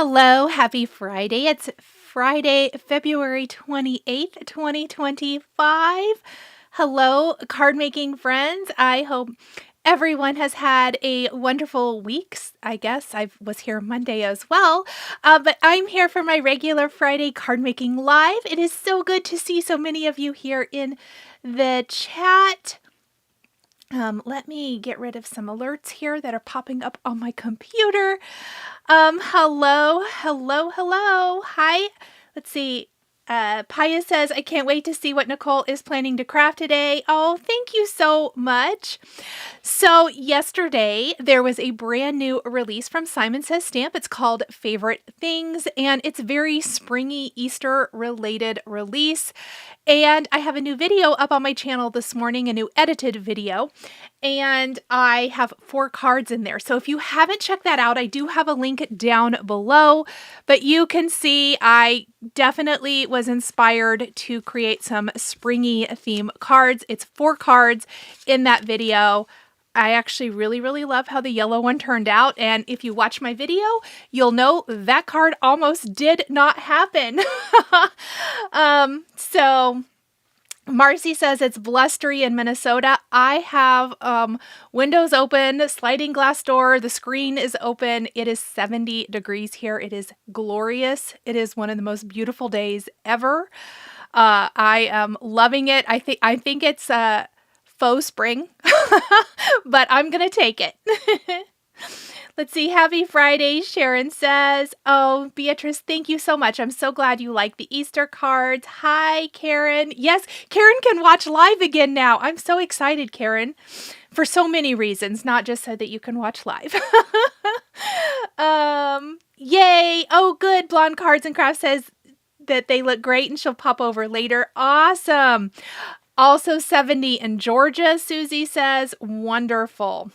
Hello, happy Friday. It's Friday, February 28th, 2025. Hello, card making friends. I hope everyone has had a wonderful week. I guess I was here Monday as well, but I'm here for my regular Friday card making live. It is so good to see so many of you here in the chat. Let me get rid of some alerts here that are popping up on my computer. Hello. Hi. Let's see. Paya says, I can't wait to see what Nichol is planning to craft today. Oh, thank you so much. So yesterday there was a brand new release from Simon Says Stamp. It's called Favorite Things, and it's very springy Easter related release. And I have a new video up on my channel this morning, a new edited video, and I have 4 cards in there. So if you haven't checked that out, I do have a link down below, but you can see I definitely was inspired to create some springy theme cards. It's 4 cards in that video. I actually really love how the yellow one turned out, and if you watch my video, you'll know that card almost did not happen. So Marcy says it's blustery in Minnesota. I have windows open, sliding glass door, the screen is open. It is 70 degrees here. It is glorious. It is one of the most beautiful days ever. I am loving it. I think it's faux spring, but I'm gonna take it. Let's see. Happy Friday, Sharon says. Oh, Beatrice, thank you so much. I'm so glad you like the Easter cards. Hi, Karen. Yes, Karen can watch live again now. I'm so excited, Karen, for so many reasons, not just so that you can watch live. Yay. Oh, good. Blonde Cards and Crafts says that they look great and she'll pop over later. Awesome. Also 70 in Georgia, Susie says. Wonderful.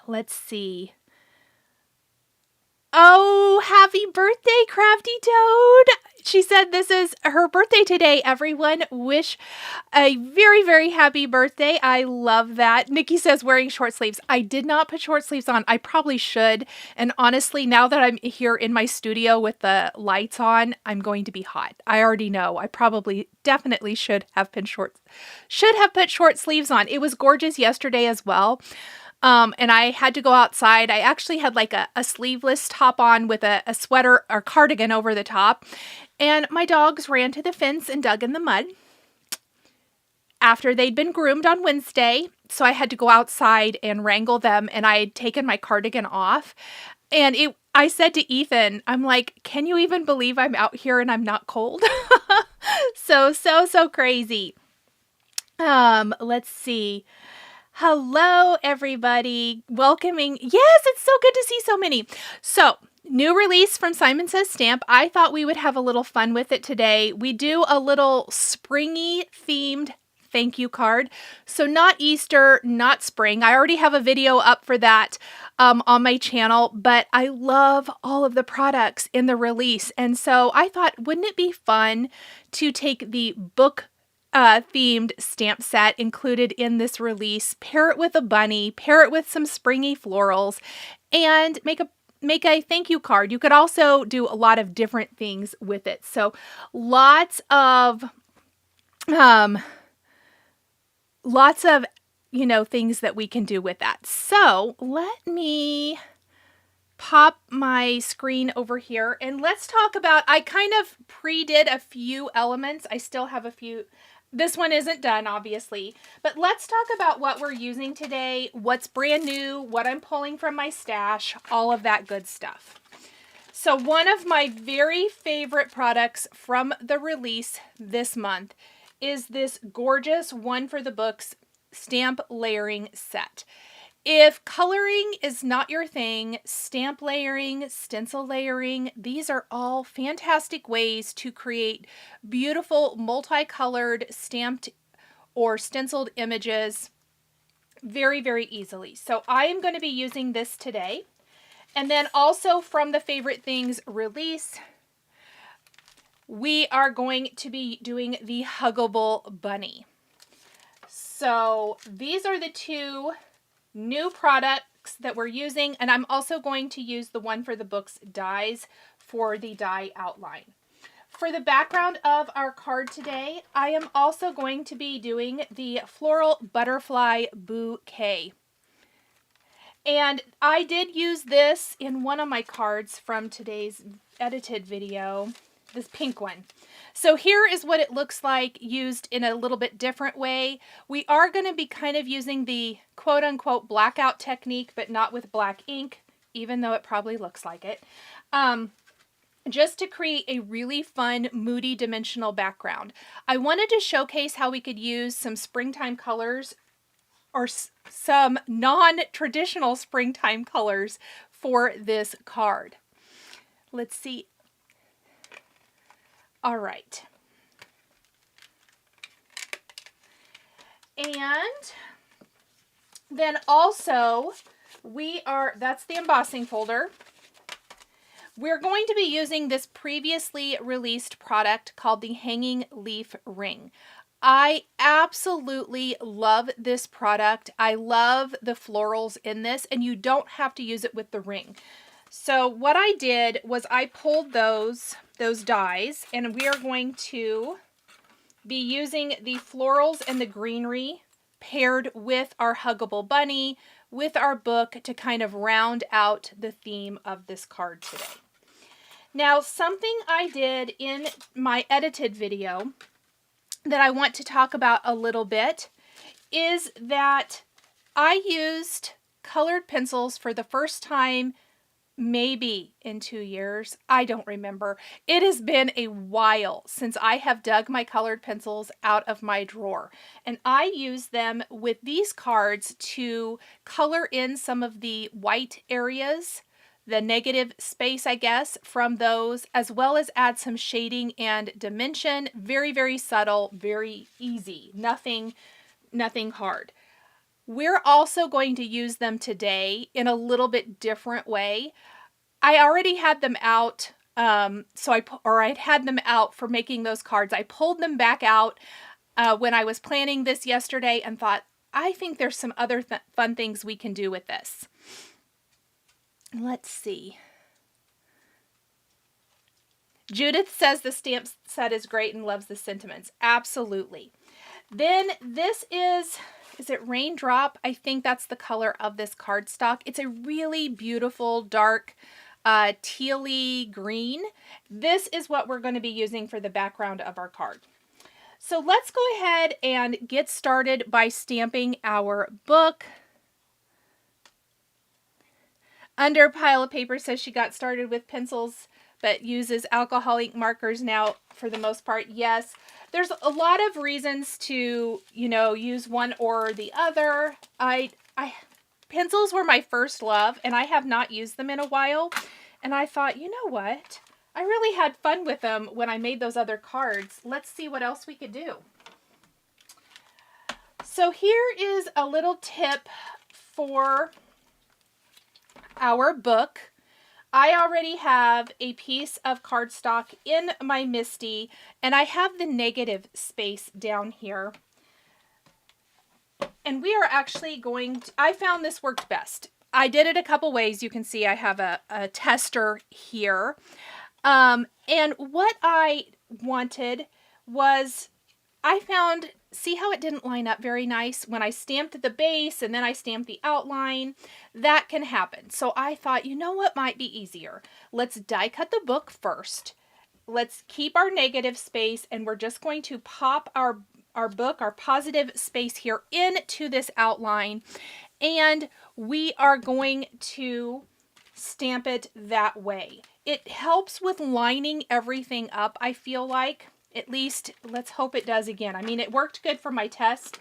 Let's see. Oh, happy birthday, Crafty Toad. She said this is her birthday today, everyone. Wish a very happy birthday. I love that. Nikki says wearing short sleeves. I did not put short sleeves on. I probably should. And honestly, now that I'm here in my studio with the lights on, I'm going to be hot. I already know. I definitely should have put short sleeves on. It was gorgeous yesterday as well. And I had to go outside. I actually had like a sleeveless top on with a sweater or cardigan over the top. And my dogs ran to the fence and dug in the mud after they'd been groomed on Wednesday. So I had to go outside and wrangle them, and I had taken my cardigan off. And I said to Ethan, I'm like, can you even believe I'm out here and I'm not cold? So crazy. Let's see. Hello, everybody. Welcoming. Yes, it's so good to see so many. So, new release from Simon Says Stamp. I thought we would have a little fun with it today. We do a little springy themed thank you card. So not Easter, not spring. I already have a video up for that on my channel, but I love all of the products in the release. And so I thought, wouldn't it be fun to take the book themed stamp set included in this release, pair it with a bunny, pair it with some springy florals, and make a thank you card. You could also do a lot of different things with it. So lots of things that we can do with that. So let me pop my screen over here and let's talk about, I kind of pre-did a few elements. I still have a few. This one isn't done, obviously, but let's talk about what we're using today, what's brand new, what I'm pulling from my stash, all of that good stuff. So one of my very favorite products from the release this month is this gorgeous One for the Books stamp layering set. If coloring is not your thing, stamp layering, stencil layering, these are all fantastic ways to create beautiful multicolored stamped or stenciled images very easily. So I am going to be using this today. And then also from the Favorite Things release, we are going to be doing the Huggable Bunny. So these are the two new inks that we're using, and I'm also going to use the one for the book's dies for the die outline. For the background of our card today, I am also going to be doing the Floral Butterfly Bouquet. And I did use this in one of my cards from today's edited video, this pink one. So here is what it looks like used in a little bit different way. We are going to be kind of using the quote-unquote blackout technique, but not with black ink, even though it probably looks like it. Just to create a really fun, moody, dimensional background. I wanted to showcase how we could use some springtime colors or some non-traditional springtime colors for this card. Let's see. All right. And then also that's the embossing folder. We're going to be using this previously released product called the Hanging Leaf Ring. I absolutely love this product. I love the florals in this, and you don't have to use it with the ring. So what I did was I pulled those dies, and we are going to be using the florals and the greenery paired with our Huggable bunny, with our book to kind of round out the theme of this card today. Now, something I did in my edited video that I want to talk about a little bit is that I used colored pencils for the first time maybe in 2 years. I don't remember. It has been a while since I have dug my colored pencils out of my drawer. And I use them with these cards to color in some of the white areas, the negative space, I guess, from those, as well as add some shading and dimension. Very, very subtle, very easy. Nothing hard. We're also going to use them today in a little bit different way. I already had them out, I'd had them out for making those cards. I pulled them back out when I was planning this yesterday and thought, I think there's some other fun things we can do with this. Let's see. Judith says the stamp set is great and loves the sentiments. Absolutely. Then this is it Raindrop? I think that's the color of this cardstock. It's a really beautiful, dark, tealy green. This is what we're going to be using for the background of our card. So let's go ahead and get started by stamping our book. Under Pile of Paper says she got started with pencils but uses alcohol ink markers now for the most part. Yes, there's a lot of reasons to, use one or the other. Pencils were my first love, and I have not used them in a while. And I thought, you know what? I really had fun with them when I made those other cards. Let's see what else we could do. So here is a little tip for our book. I already have a piece of cardstock in my MISTI, and I have the negative space down here. And we are actually going to, I found this worked best. I did it a couple ways. You can see I have a tester here. And what I wanted was, I found, see how it didn't line up very nice when I stamped the base and then I stamped the outline? That can happen. So I thought, you know what might be easier? Let's die cut the book first. Let's keep our negative space, and we're just going to pop our book, our positive space here into this outline, and we are going to stamp it that way. It helps with lining everything up, I feel like. At least, let's hope it does again. I mean, it worked good for my test.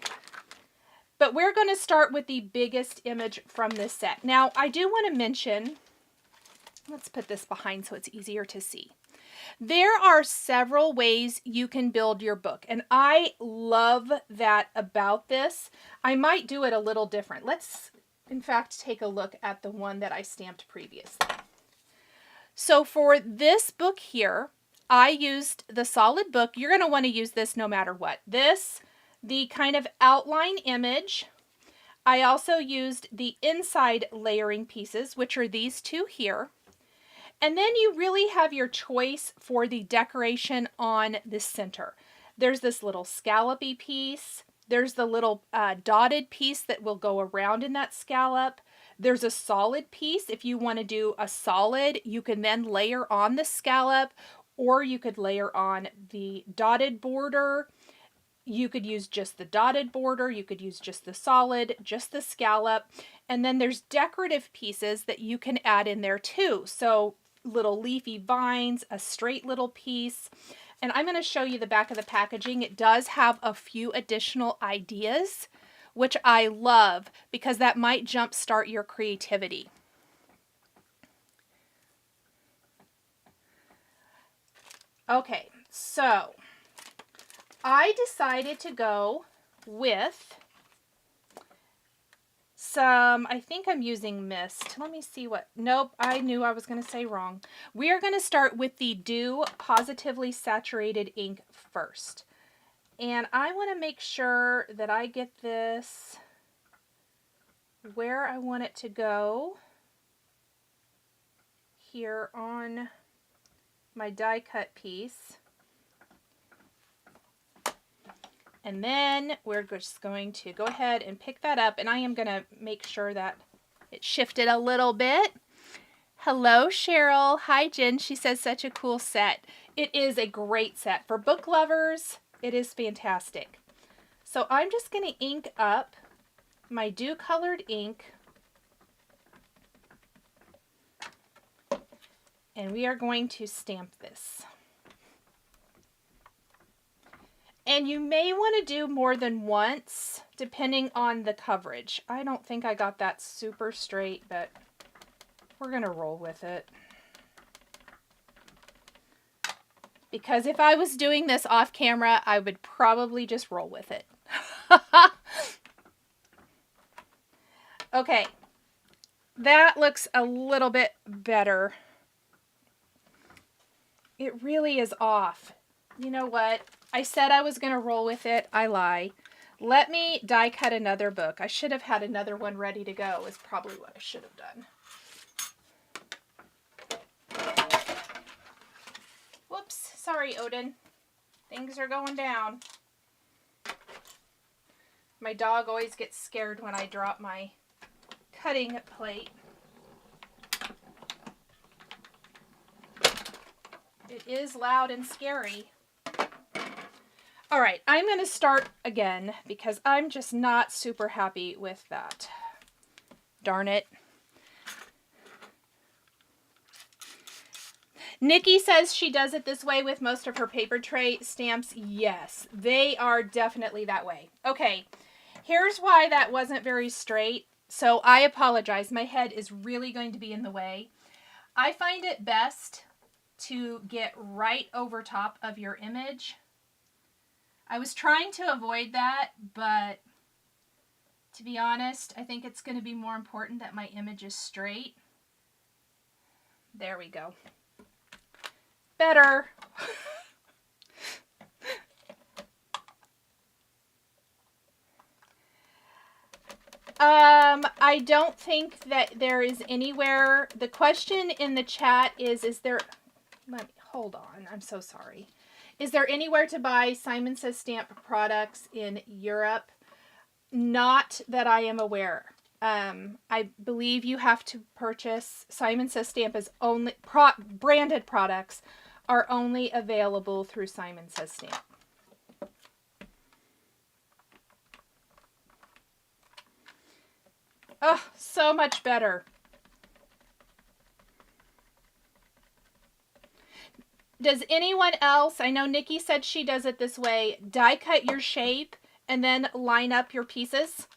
But we're going to start with the biggest image from this set. Now, I do want to mention, let's put this behind so it's easier to see. There are several ways you can build your book, and I love that about this. I might do it a little different. Let's, in fact, take a look at the one that I stamped previously. So for this book here, I used the solid book. You're going to want to use this no matter what. This, the kind of outline image. I also used the inside layering pieces, which are these two here. And then you really have your choice for the decoration on the center. There's this little scallopy piece. There's the little dotted piece that will go around in that scallop. There's a solid piece. If you want to do a solid, you can then layer on the scallop, or you could layer on the dotted border. You could use just the dotted border, you could use just the solid, just the scallop, and then there's decorative pieces that you can add in there too. So little leafy vines, a straight little piece, and I'm going to show you the back of the packaging. It does have a few additional ideas, which I love because that might jumpstart your creativity. Okay, so I decided to go with some, I think I'm using mist. Let me see what, nope, I knew I was going to say wrong. We are going to start with the Dew Positively Saturated ink first. And I want to make sure that I get this where I want it to go here on my die cut piece. And then we're just going to go ahead and pick that up, and I am going to make sure that it shifted a little bit. Hello, Cheryl. Hi, Jen. She says such a cool set. It is a great set. For book lovers, it is fantastic. So I'm just going to ink up my Dew colored ink. And we are going to stamp this. And you may want to do more than once, depending on the coverage. I don't think I got that super straight, but we're going to roll with it. Because if I was doing this off camera, I would probably just roll with it. Okay, that looks a little bit better. It really is off. You know what? I said I was going to roll with it. I lie. Let me die cut another book. I should have had another one ready to go is probably what I should have done. Whoops. Sorry, Odin. Things are going down. My dog always gets scared when I drop my cutting plate. It is loud and scary. All right, I'm going to start again because I'm just not super happy with that. Darn it. Nikki says she does it this way with most of her paper tray stamps. Yes, they are definitely that way. Okay, here's why that wasn't very straight. So I apologize. My head is really going to be in the way. I find it best to get right over top of your image. I was trying to avoid that, but to be honest, I think it's going to be more important that my image is straight. There we go. Better. I don't think that there is anywhere. The question in the chat is there, hold on, I'm so sorry. Is there anywhere to buy Simon Says Stamp products in Europe? Not that I am aware. I believe you have to purchase, Simon Says Stamp is only, branded products are only available through Simon Says Stamp. Oh, so much better. Does anyone else, I know Nikki said she does it this way, die cut your shape and then line up your pieces?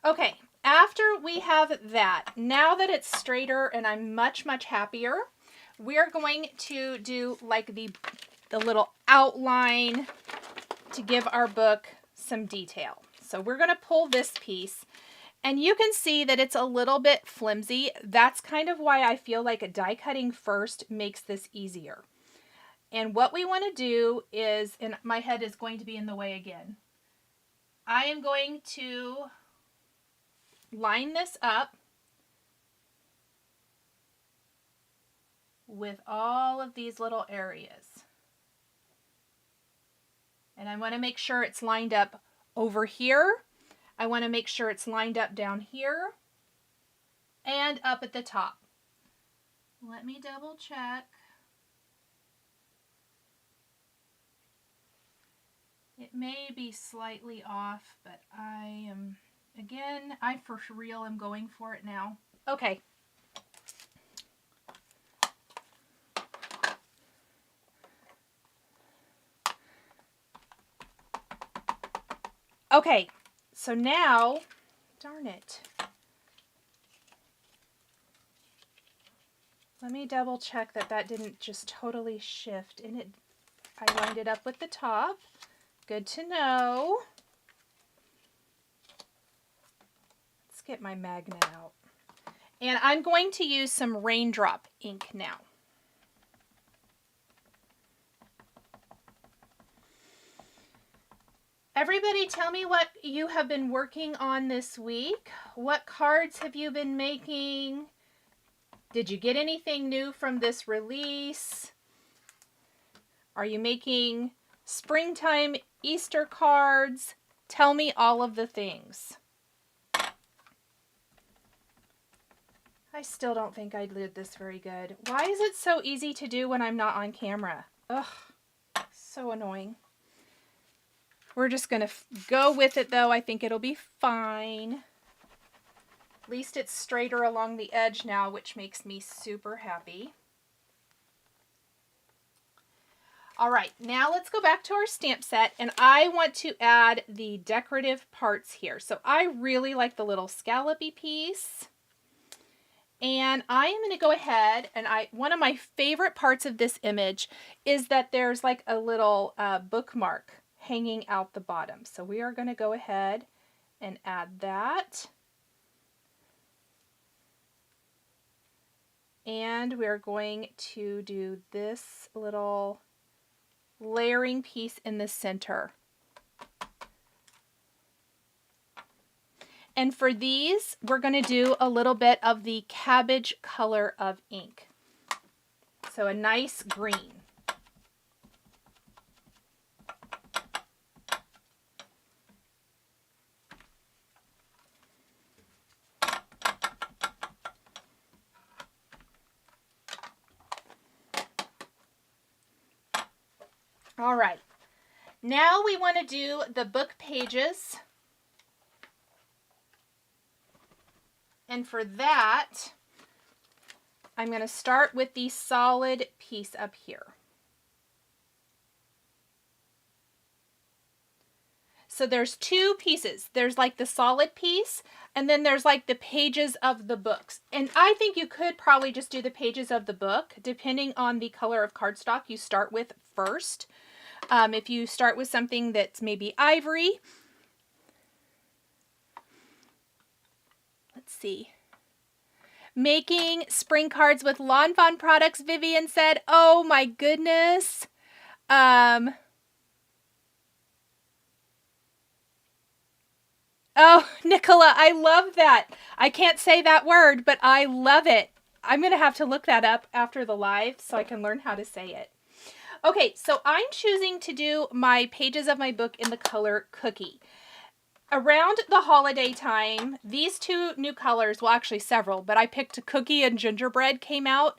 Okay, after we have that, now that it's straighter and I'm much, much happier, we're going to do like the little outline to give our book some detail. So we're going to pull this piece, and you can see that it's a little bit flimsy. That's kind of why I feel like die cutting first makes this easier. And what we want to do is, and my head is going to be in the way again, I am going to line this up with all of these little areas. And I want to make sure it's lined up over here. I want to make sure it's lined up down here and up at the top. Let me double check. It may be slightly off, but I for real am going for it now. Okay. Okay, so now, darn it. Let me double check that that didn't just totally shift, and I lined it up with the top. Good to know. Let's get my magnet out. And I'm going to use some raindrop ink now. Everybody tell me what you have been working on this week. What cards have you been making? Did you get anything new from this release? Are you making springtime Easter cards? Tell me all of the things. I still don't think I did this very good. Why is it so easy to do when I'm not on camera? Ugh, so annoying. We're just going to go with it though. I think it'll be fine. At least it's straighter along the edge now, which makes me super happy. All right, now let's go back to our stamp set, and I want to add the decorative parts here. So I really like the little scallopy piece. And I am going to go ahead and one of my favorite parts of this image is that there's like a little bookmark hanging out the bottom. So we are going to go ahead and add that. And we're going to do this little layering piece in the center. And for these, we're going to do a little bit of the cabbage color of ink. So a nice green. All right, now we want to do the book pages. And for that, I'm going to start with the solid piece up here. So there's two pieces. There's like the solid piece, and then there's like the pages of the books. And I think you could probably just do the pages of the book, depending on the color of cardstock you start with first. If you start with something that's maybe ivory, let's see. Making spring cards with Lawn Fawn products, Vivian said. Oh my goodness. Oh, Nicola, I love that. I can't say that word, but I love it. I'm going to have to look that up after the live so I can learn how to say it. Okay, so I'm choosing to do my pages of my book in the color Cookie. Around the holiday time, these two new colors, well actually several, but I picked Cookie and Gingerbread came out.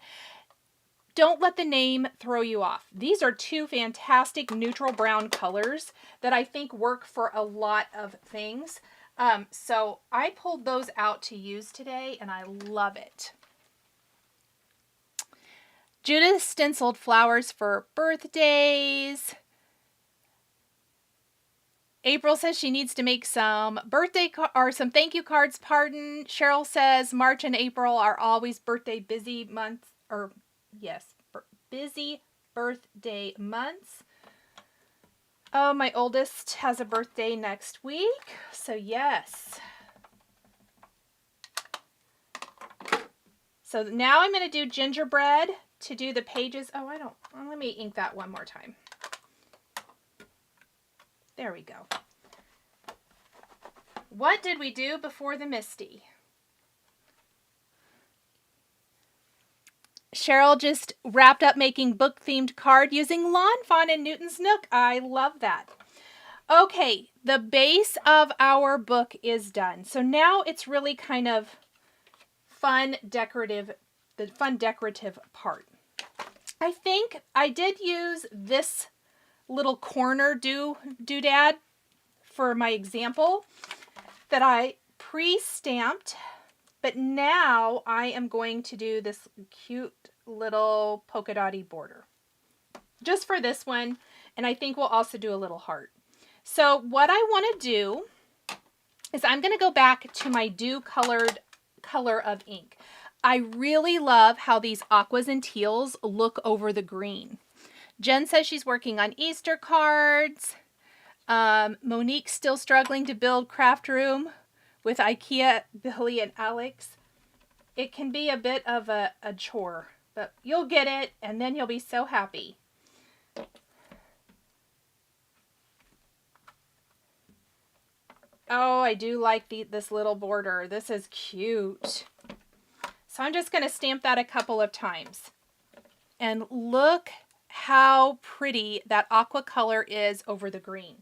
Don't let the name throw you off. These are two fantastic neutral brown colors that I think work for a lot of things. So I pulled those out to use today and I love it. Judith stenciled flowers for birthdays. April says she needs to make some some thank you cards. Pardon. Cheryl says March and April are always birthday busy months, or yes, busy birthday months. Oh, my oldest has a birthday next week, so yes. So now I'm going to do gingerbread to do the pages. Oh, let me ink that one more time. There we go. What did we do before the Misty? Cheryl just wrapped up making book-themed card using Lawn Fawn and Newton's Nook. I love that. Okay, the base of our book is done. So now it's really kind of fun decorative, the fun decorative part. I think I did use this little corner doodad for my example that I pre-stamped. But now I am going to do this cute little polka dotty border. Just for this one. And I think we'll also do a little heart. So what I want to do is I'm going to go back to my dew colored color of ink. I really love how these aquas and teals look over the green. Jen says she's working on Easter cards. Monique's still struggling to build craft room with IKEA, Billy and Alex. It can be a bit of a chore, but you'll get it and then you'll be so happy. Oh, I do like this little border. This is cute. So I'm just going to stamp that a couple of times. And look how pretty that aqua color is over the green.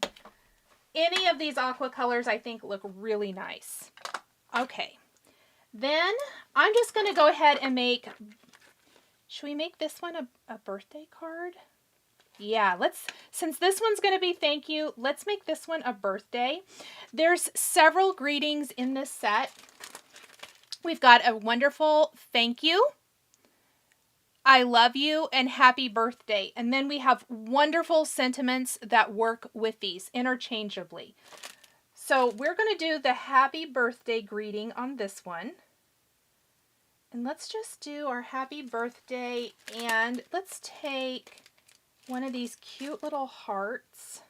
Any of these aqua colors I think look really nice. Okay, then I'm just going to go ahead and make, should we make this one a birthday card? Yeah, since this one's going to be thank you, let's make this one a birthday. There's several greetings in this set. We've got a wonderful thank you, I love you, and happy birthday. And then we have wonderful sentiments that work with these interchangeably. So we're going to do the happy birthday greeting on this one. And let's just do our happy birthday, and let's take one of these cute little hearts.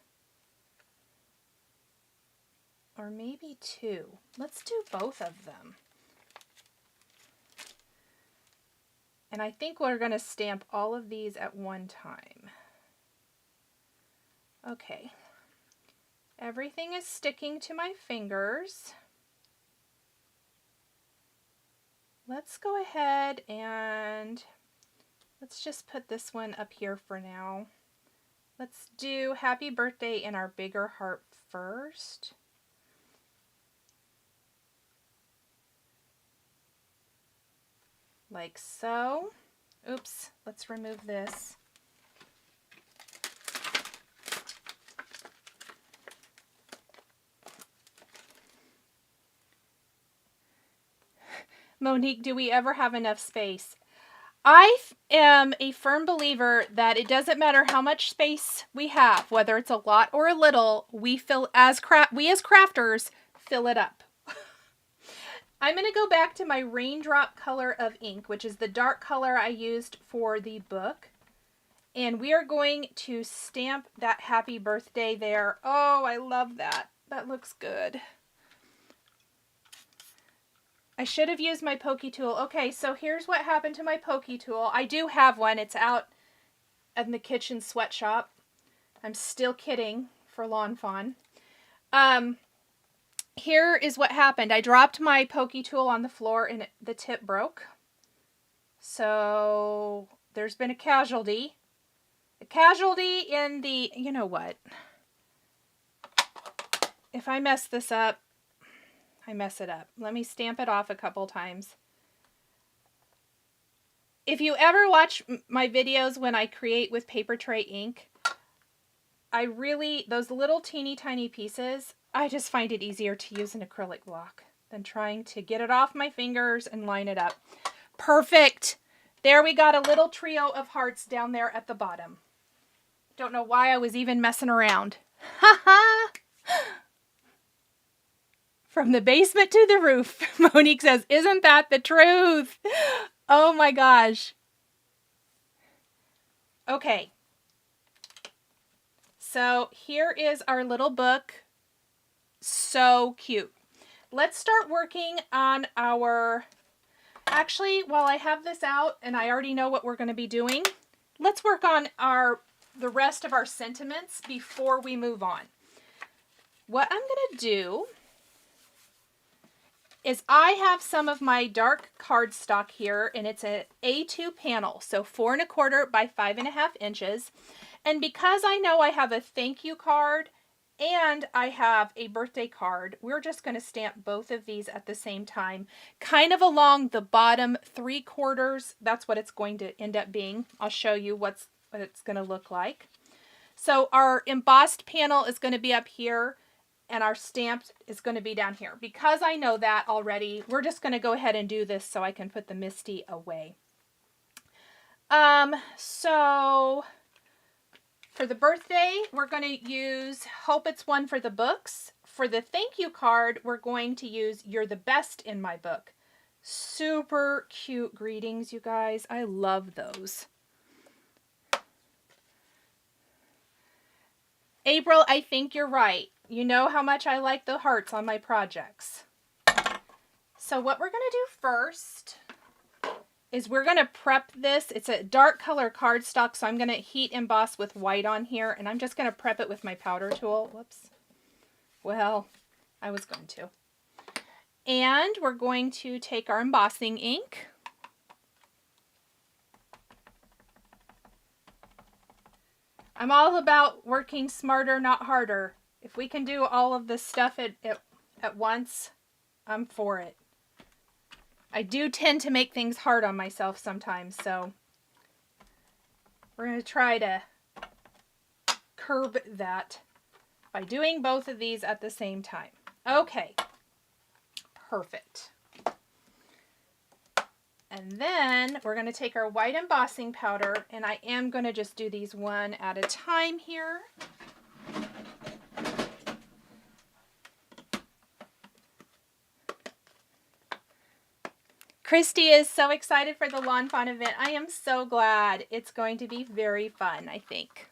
Or maybe two. Let's do both of them. And I think we're going to stamp all of these at one time. Okay. Everything is sticking to my fingers. Let's go ahead and let's just put this one up here for now. Let's do happy birthday in our bigger heart first. Like so. Oops, let's remove this. Monique, do we ever have enough space? I am a firm believer that it doesn't matter how much space we have, whether it's a lot or a little, we as crafters fill it up. I'm going to go back to my raindrop color of ink, which is the dark color I used for the book. And we are going to stamp that happy birthday there. Oh, I love that. That looks good. I should have used my pokey tool. Okay, so here's what happened to my pokey tool. I do have one. It's out in the kitchen sweatshop. I'm still kidding for Lawn Fawn. Here is what happened. I dropped my pokey tool on the floor and the tip broke. So there's been a casualty. A casualty in the, you know what? If I mess this up, I mess it up. Let me stamp it off a couple times. If you ever watch my videos when I create with paper tray ink, those little teeny tiny pieces, I just find it easier to use an acrylic block than trying to get it off my fingers and line it up. Perfect. There we got a little trio of hearts down there at the bottom. Don't know why I was even messing around. Ha ha! From the basement to the roof. Monique says, isn't that the truth? Oh my gosh. Okay. So here is our little book. So cute. Let's start working on our Actually, while I have this out and I already know what we're going to be doing, let's work on the rest of our sentiments before we move on. What I'm going to do is I have some of my dark cardstock here, and it's an A2 panel, so 4 1/4 by 5.5 inches. And because I know I have a thank you card and I have a birthday card, we're just going to stamp both of these at the same time, kind of along the bottom 3/4. That's what it's going to end up being. I'll show you what it's going to look like. So our embossed panel is going to be up here, and our stamped is going to be down here. Because I know that already, we're just going to go ahead and do this so I can put the Misty away. So for the birthday, we're going to use Hope It's One for the books. For the thank you card, we're going to use You're the Best in My Book. Super cute greetings, you guys. I love those. April, I think you're right. You know how much I like the hearts on my projects. So what we're going to do first is we're going to prep this. It's a dark color cardstock, so I'm going to heat emboss with white on here, and I'm just going to prep it with my powder tool. Whoops. Well, I was going to. And we're going to take our embossing ink. I'm all about working smarter, not harder. If we can do all of this stuff at once, I'm for it. I do tend to make things hard on myself sometimes, so we're going to try to curb that by doing both of these at the same time. Okay, perfect. And then we're going to take our white embossing powder, and I am going to just do these one at a time here. Christy is so excited for the Lawn Fawn event. I am so glad. It's going to be very fun, I think.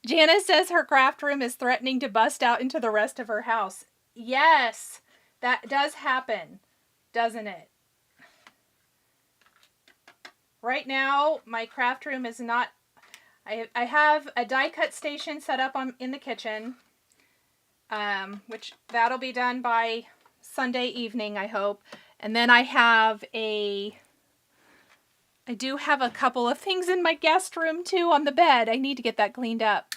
Janice says her craft room is threatening to bust out into the rest of her house. Yes, that does happen, doesn't it? Right now, my craft room is not... I have a die cut station set up in the kitchen, which that'll be done by Sunday evening, I hope. And then I do have a couple of things in my guest room too on the bed. I need to get that cleaned up.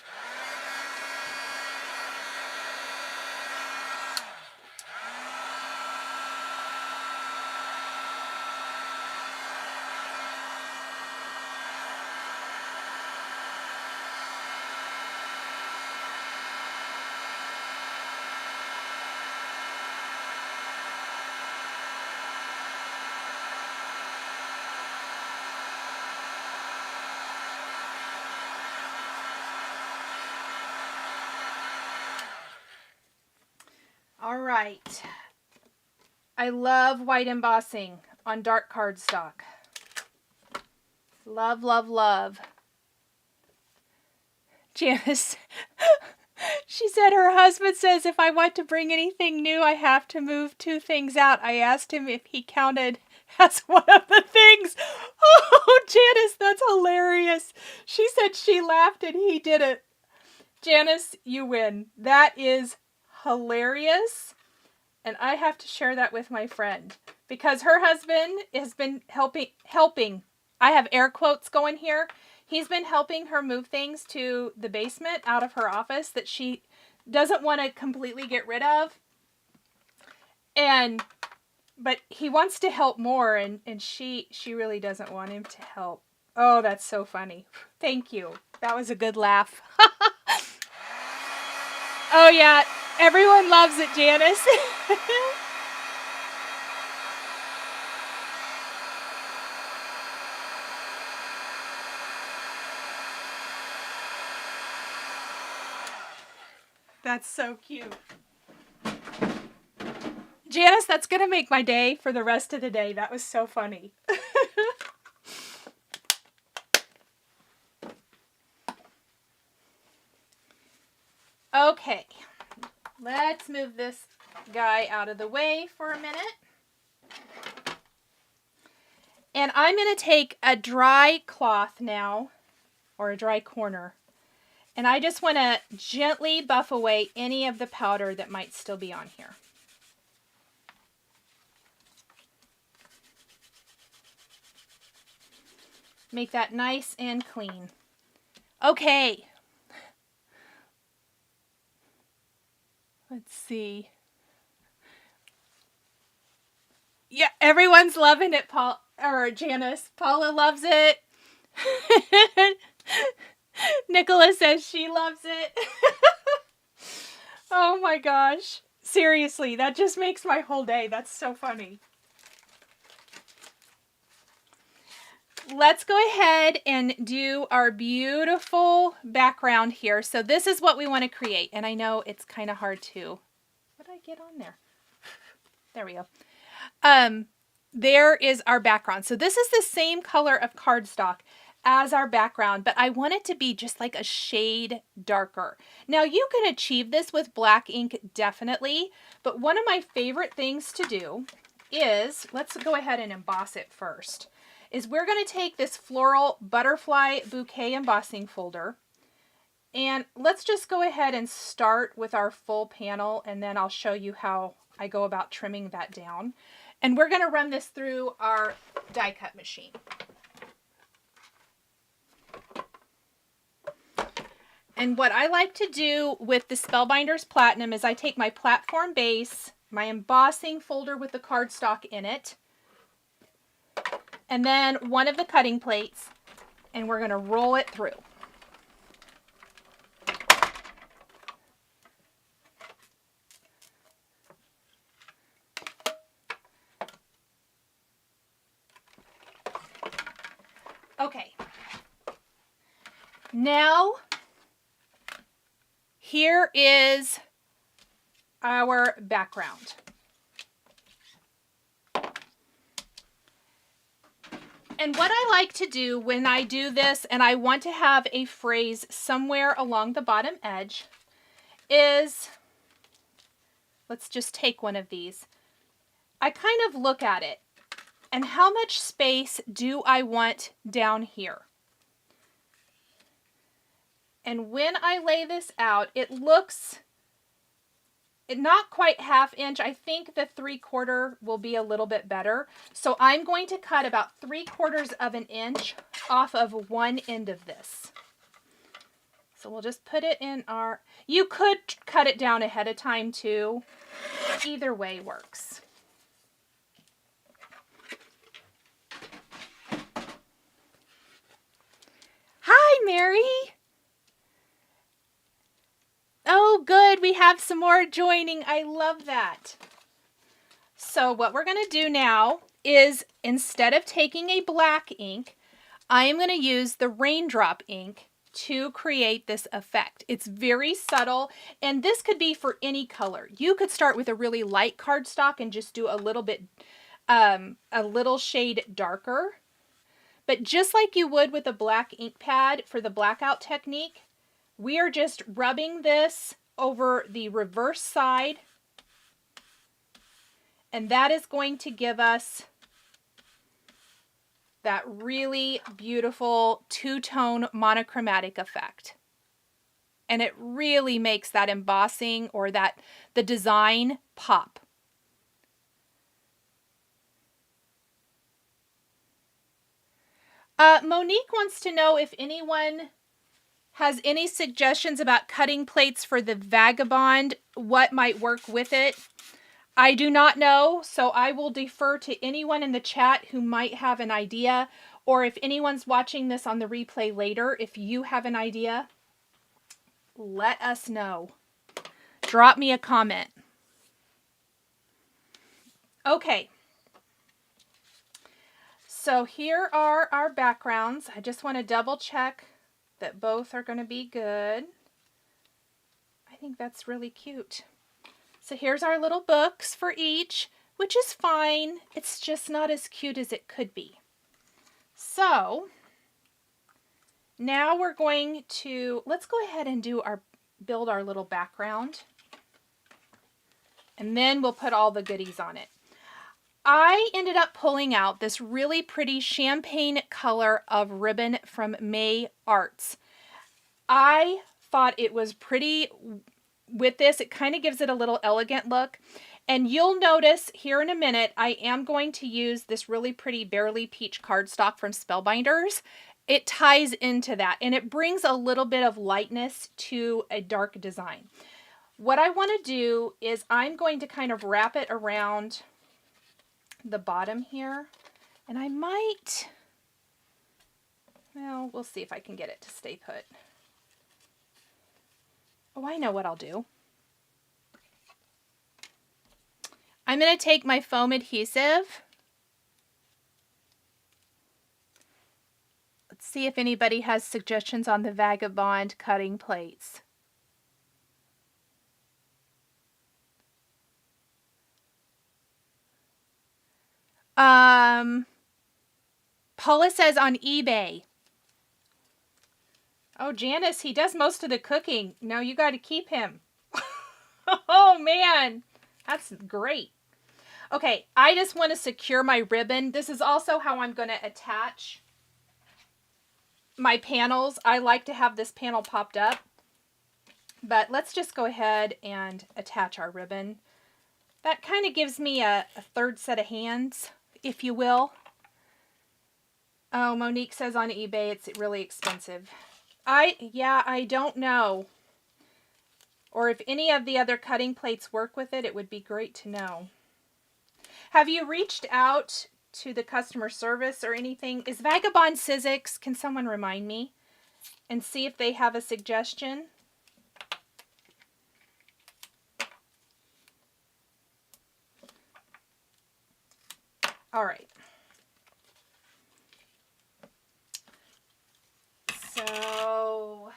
All right. I love white embossing on dark cardstock. Love, love, love. Janice, she said her husband says if I want to bring anything new, I have to move 2 things out. I asked him if he counted as one of the things. Oh, Janice, that's hilarious. She said she laughed and he didn't. Janice, you win. That is hilarious. And I have to share that with my friend because her husband has been helping. I have air quotes going here. He's been helping her move things to the basement out of her office that she doesn't want to completely get rid of. But he wants to help more, and she really doesn't want him to help. Oh, that's so funny. Thank you. That was a good laugh. Oh yeah, everyone loves it, Janice. That's so cute. Janice, that's going to make my day for the rest of the day. That was so funny. Okay, let's move this guy out of the way for a minute. And I'm going to take a dry cloth now, or a dry corner, and I just want to gently buff away any of the powder that might still be on here. Make that nice and clean. Okay. Let's see. Yeah, everyone's loving it, Paul or Janice. Paula loves it. Nicola says she loves it. Oh my gosh. Seriously, that just makes my whole day. That's so funny. Let's go ahead and do our beautiful background here. So this is what we want to create. And I know it's kind of hard to... What did I get on there? There we go. There is our background. So this is the same color of cardstock as our background, but I want it to be just like a shade darker. Now you can achieve this with black ink, definitely, but one of my favorite things to do is, let's go ahead and emboss it first, is we're going to take this Floral Butterfly Bouquet embossing folder, and let's just go ahead and start with our full panel, and then I'll show you how I go about trimming that down. And we're going to run this through our die cut machine. And what I like to do with the Spellbinders Platinum is I take my platform base, my embossing folder with the cardstock in it, and then one of the cutting plates, and we're going to roll it through. Okay, now here is our background. And what I like to do when I do this, and I want to have a phrase somewhere along the bottom edge, is, let's just take one of these. I kind of look at it. And how much space do I want down here? And when I lay this out, it looks not quite 1/2 inch. I think the 3/4 will be a little bit better. So I'm going to cut about 3/4 of an inch off of one end of this. So we'll just put it in our, you could cut it down ahead of time too. Either way works. Hi, Mary. Oh, good. We have some more joining. I love that. So what we're going to do now is, instead of taking a black ink, I am going to use the raindrop ink to create this effect. It's very subtle, and this could be for any color. You could start with a really light cardstock and just do a little bit, a little shade darker. But just like you would with a black ink pad for the blackout technique, we are just rubbing this over the reverse side, and that is going to give us that really beautiful two-tone monochromatic effect. And it really makes that embossing or the design pop. Monique wants to know if anyone has any suggestions about cutting plates for the Vagabond, what might work with it. I do not know, so I will defer to anyone in the chat who might have an idea, or if anyone's watching this on the replay later, if you have an idea, let us know. Drop me a comment. Okay. So here are our backgrounds. I just want to double check that both are going to be good. I think that's really cute. So here's our little books for each, which is fine. It's just not as cute as it could be. So now we're going to, let's go ahead and build our little background. And then we'll put all the goodies on it. I ended up pulling out this really pretty champagne color of ribbon from May Arts. I thought it was pretty with this. It kind of gives it a little elegant look. And you'll notice here in a minute, I am going to use this really pretty Barely Peach cardstock from Spellbinders. It ties into that and it brings a little bit of lightness to a dark design. What I want to do is I'm going to kind of wrap it around the bottom here, and I might, well, we'll see if I can get it to stay put. Oh, I know what I'll do. I'm going to take my foam adhesive. Let's see if anybody has suggestions on the Vagabond cutting plates. Paula says on eBay. Oh, Janice, he does most of the cooking. No, you got to keep him. Oh, man. That's great. Okay, I just want to secure my ribbon. This is also how I'm going to attach my panels. I like to have this panel popped up. But let's just go ahead and attach our ribbon. That kind of gives me a third set of hands, if you will. Oh, Monique says on eBay it's really expensive. I don't know. Or if any of the other cutting plates work with it, it would be great to know. Have you reached out to the customer service or anything? Is Vagabond Sizzix? Can someone remind me? And see if they have a suggestion? All right. So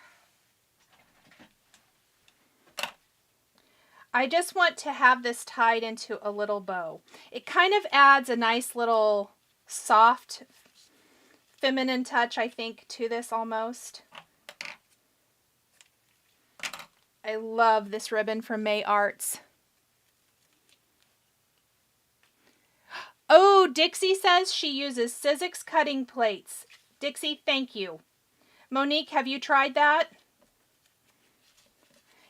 I just want to have this tied into a little bow. It kind of adds a nice little soft, feminine touch, I think, to this almost. I love this ribbon from May Arts. Oh, Dixie says she uses Sizzix cutting plates. Dixie, thank you. Monique, have you tried that?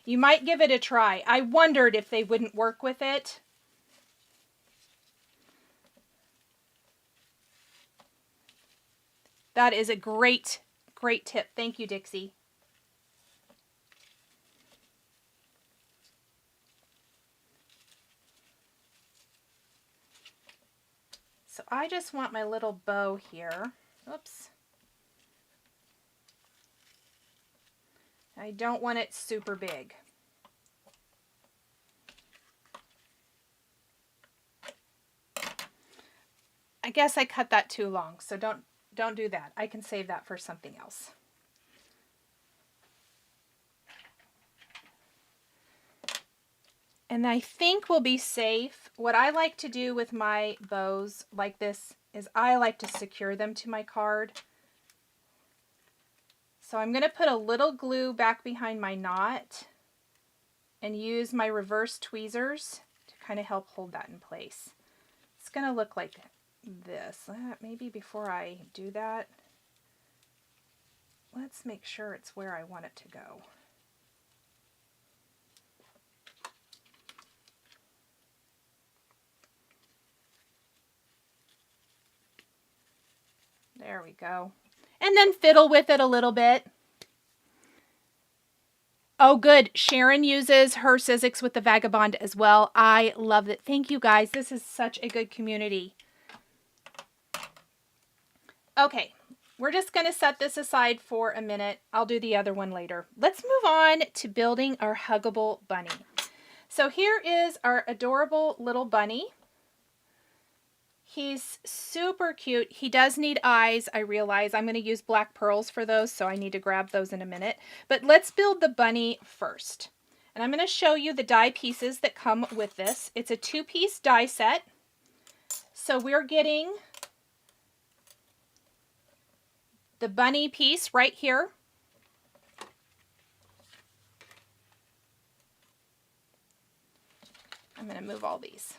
You might give it a try. I wondered if they wouldn't work with it. That is a great, great tip. Thank you, Dixie. So I just want my little bow here. Oops. I don't want it super big. I guess I cut that too long, so don't do that. I can save that for something else. And I think we'll be safe. What I like to do with my bows like this is I like to secure them to my card. So I'm going to put a little glue back behind my knot and use my reverse tweezers to kind of help hold that in place. It's going to look like this. Maybe before I do that, let's make sure it's where I want it to go. There we go. And then fiddle with it a little bit. Oh, good. Sharon uses her Sizzix with the Vagabond as well. I love it. Thank you, guys. This is such a good community. Okay, we're just going to set this aside for a minute. I'll do the other one later. Let's move on to building our Huggable bunny. So here is our adorable little bunny. He's super cute. He does need eyes, I realize. I'm going to use black pearls for those, so I need to grab those in a minute. But let's build the bunny first. And I'm going to show you the die pieces that come with this. It's a 2-piece die set. So we're getting the bunny piece right here. I'm going to move all these.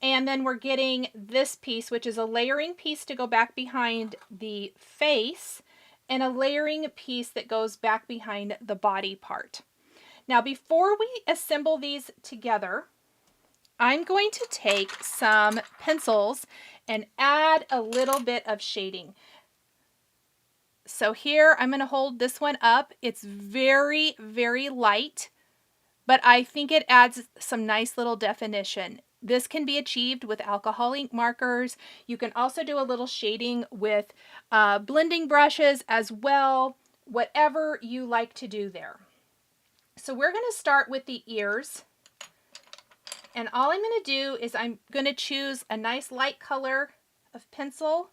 And then we're getting this piece, which is a layering piece to go back behind the face, and a layering piece that goes back behind the body part. Now, before we assemble these together, I'm going to take some pencils and add a little bit of shading. So here, I'm going to hold this one up. It's very, very light, but I think it adds some nice little definition. This can be achieved with alcohol ink markers. You can also do a little shading with blending brushes as well, whatever you like to do there. So we're going to start with the ears. And all I'm going to do is I'm going to choose a nice light color of pencil.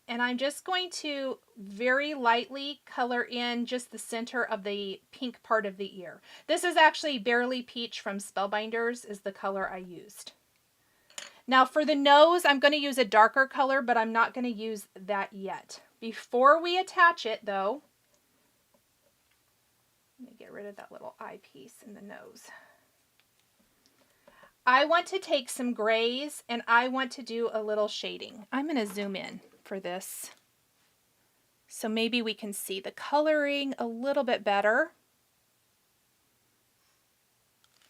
And I'm just going to very lightly color in just the center of the pink part of the ear. This is actually Barely Peach from Spellbinders is the color I used. Now for the nose, I'm going to use a darker color, but I'm not going to use that yet. Before we attach it though, let me get rid of that little eyepiece in the nose. I want to take some grays and I want to do a little shading. I'm going to zoom in for this so maybe we can see the coloring a little bit better,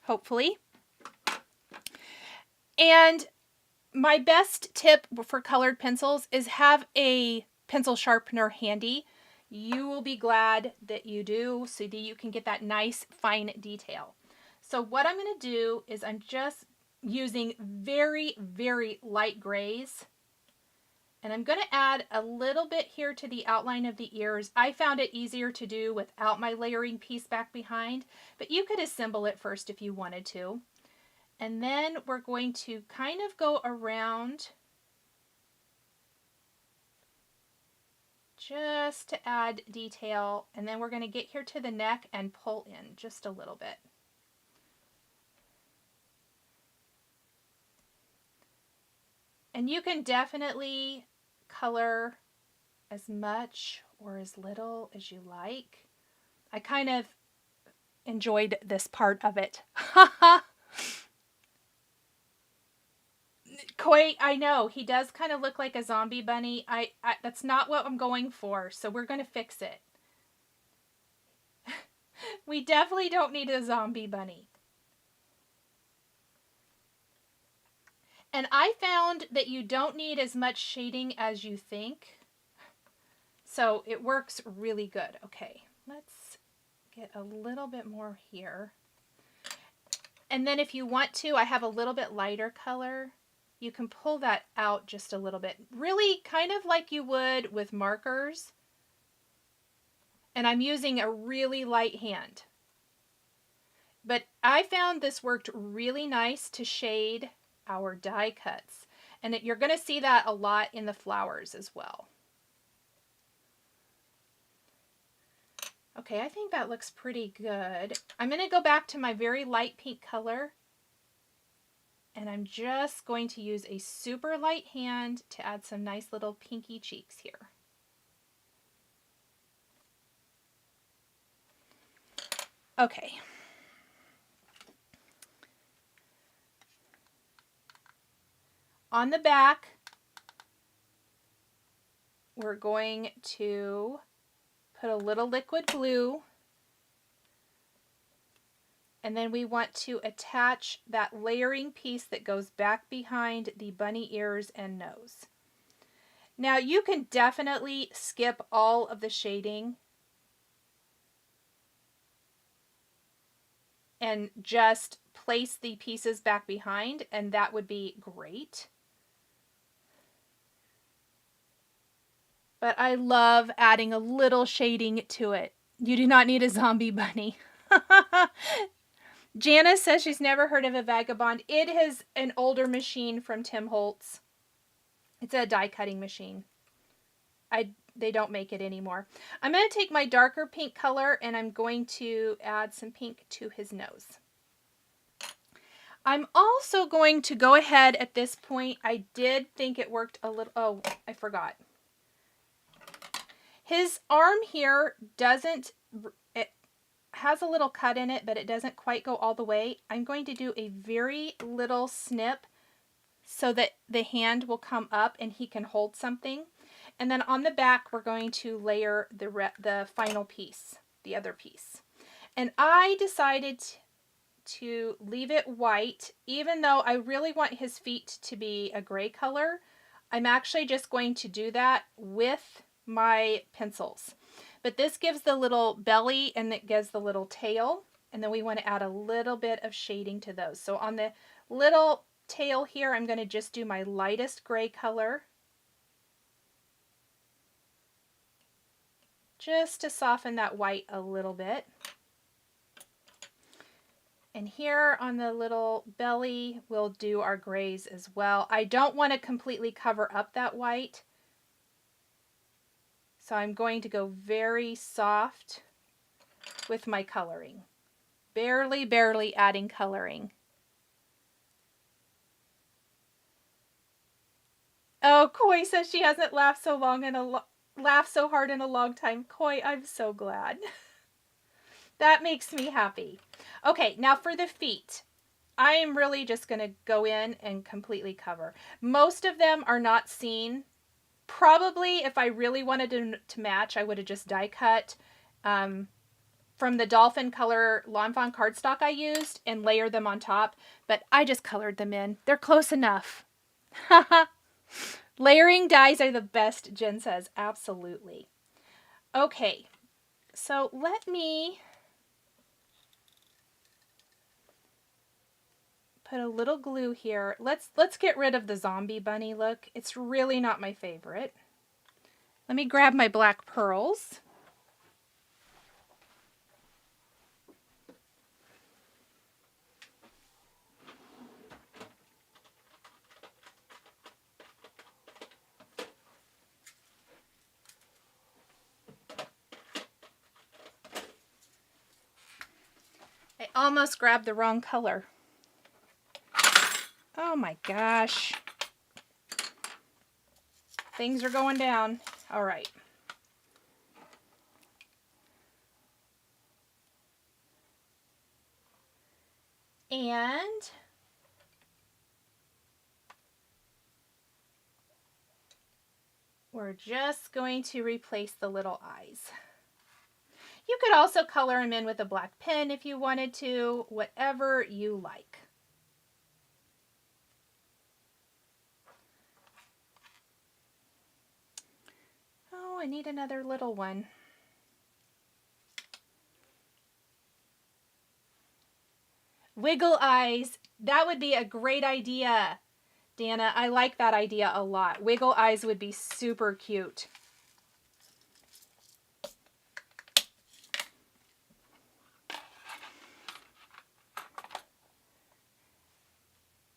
hopefully. And my best tip for colored pencils is have a pencil sharpener handy. You will be glad that you do so that you can get that nice fine detail. So what I'm going to do is I'm just using very, very light grays. And I'm going to add a little bit here to the outline of the ears. I found it easier to do without my layering piece back behind, but you could assemble it first if you wanted to. And then we're going to kind of go around just to add detail. And then we're going to get here to the neck and pull in just a little bit. And you can definitely color as much or as little as you like. I kind of enjoyed this part of it. Koi, I know, he does kind of look like a zombie bunny. That's not what I'm going for, so we're going to fix it. We definitely don't need a zombie bunny. And I found that you don't need as much shading as you think. So it works really good. Okay, let's get a little bit more here. And then if you want to, I have a little bit lighter color. You can pull that out just a little bit. Really kind of like you would with markers. And I'm using a really light hand. But I found this worked really nice to shade our die cuts. And you're going to see that a lot in the flowers as well. Okay, I think that looks pretty good. I'm going to go back to my very light pink color. And I'm just going to use a super light hand to add some nice little pinky cheeks here. Okay. On the back, we're going to put a little liquid glue, and then we want to attach that layering piece that goes back behind the bunny ears and nose. Now you can definitely skip all of the shading and just place the pieces back behind, and that would be great. But I love adding a little shading to it. You do not need a zombie bunny. Janice says she's never heard of a Vagabond. It is an older machine from Tim Holtz. It's a die cutting machine. They don't make it anymore. I'm going to take my darker pink color and I'm going to add some pink to his nose. I'm also going to go ahead at this point. I did think it worked a little. Oh, I forgot. His arm here doesn't, has a little cut in it, but it doesn't quite go all the way. I'm going to do a very little snip so that the hand will come up and he can hold something. And then on the back, we're going to layer the final piece, the other piece. And I decided to leave it white, even though I really want his feet to be a gray color. I'm actually just going to do that with my pencils. But this gives the little belly and it gives the little tail. And then we want to add a little bit of shading to those. So on the little tail here, I'm going to just do my lightest gray color, just to soften that white a little bit. And here on the little belly, we'll do our grays as well. I don't want to completely cover up that white, so I'm going to go very soft with my coloring. Barely adding coloring. Oh, Koi says she hasn't laughed so hard in a long time. Koi, I'm so glad. That makes me happy. Okay, now for the feet. I am really just going to go in and completely cover. Most of them are not seen. Probably if I really wanted to match, I would have just die cut from the Dolphin color Lawn Fawn cardstock I used and layer them on top. But I just colored them in. They're close enough. Layering dies are the best, Jen says. Absolutely. Okay, so let me put a little glue here. Let's get rid of the zombie bunny look. It's really not my favorite. Let me grab my black pearls. I almost grabbed the wrong color. Oh my gosh. Things are going down. All right. And we're just going to replace the little eyes. You could also color them in with a black pen if you wanted to, whatever you like. Oh, I need another little one. Wiggle eyes. That would be a great idea, Dana. I like that idea a lot. Wiggle eyes would be super cute.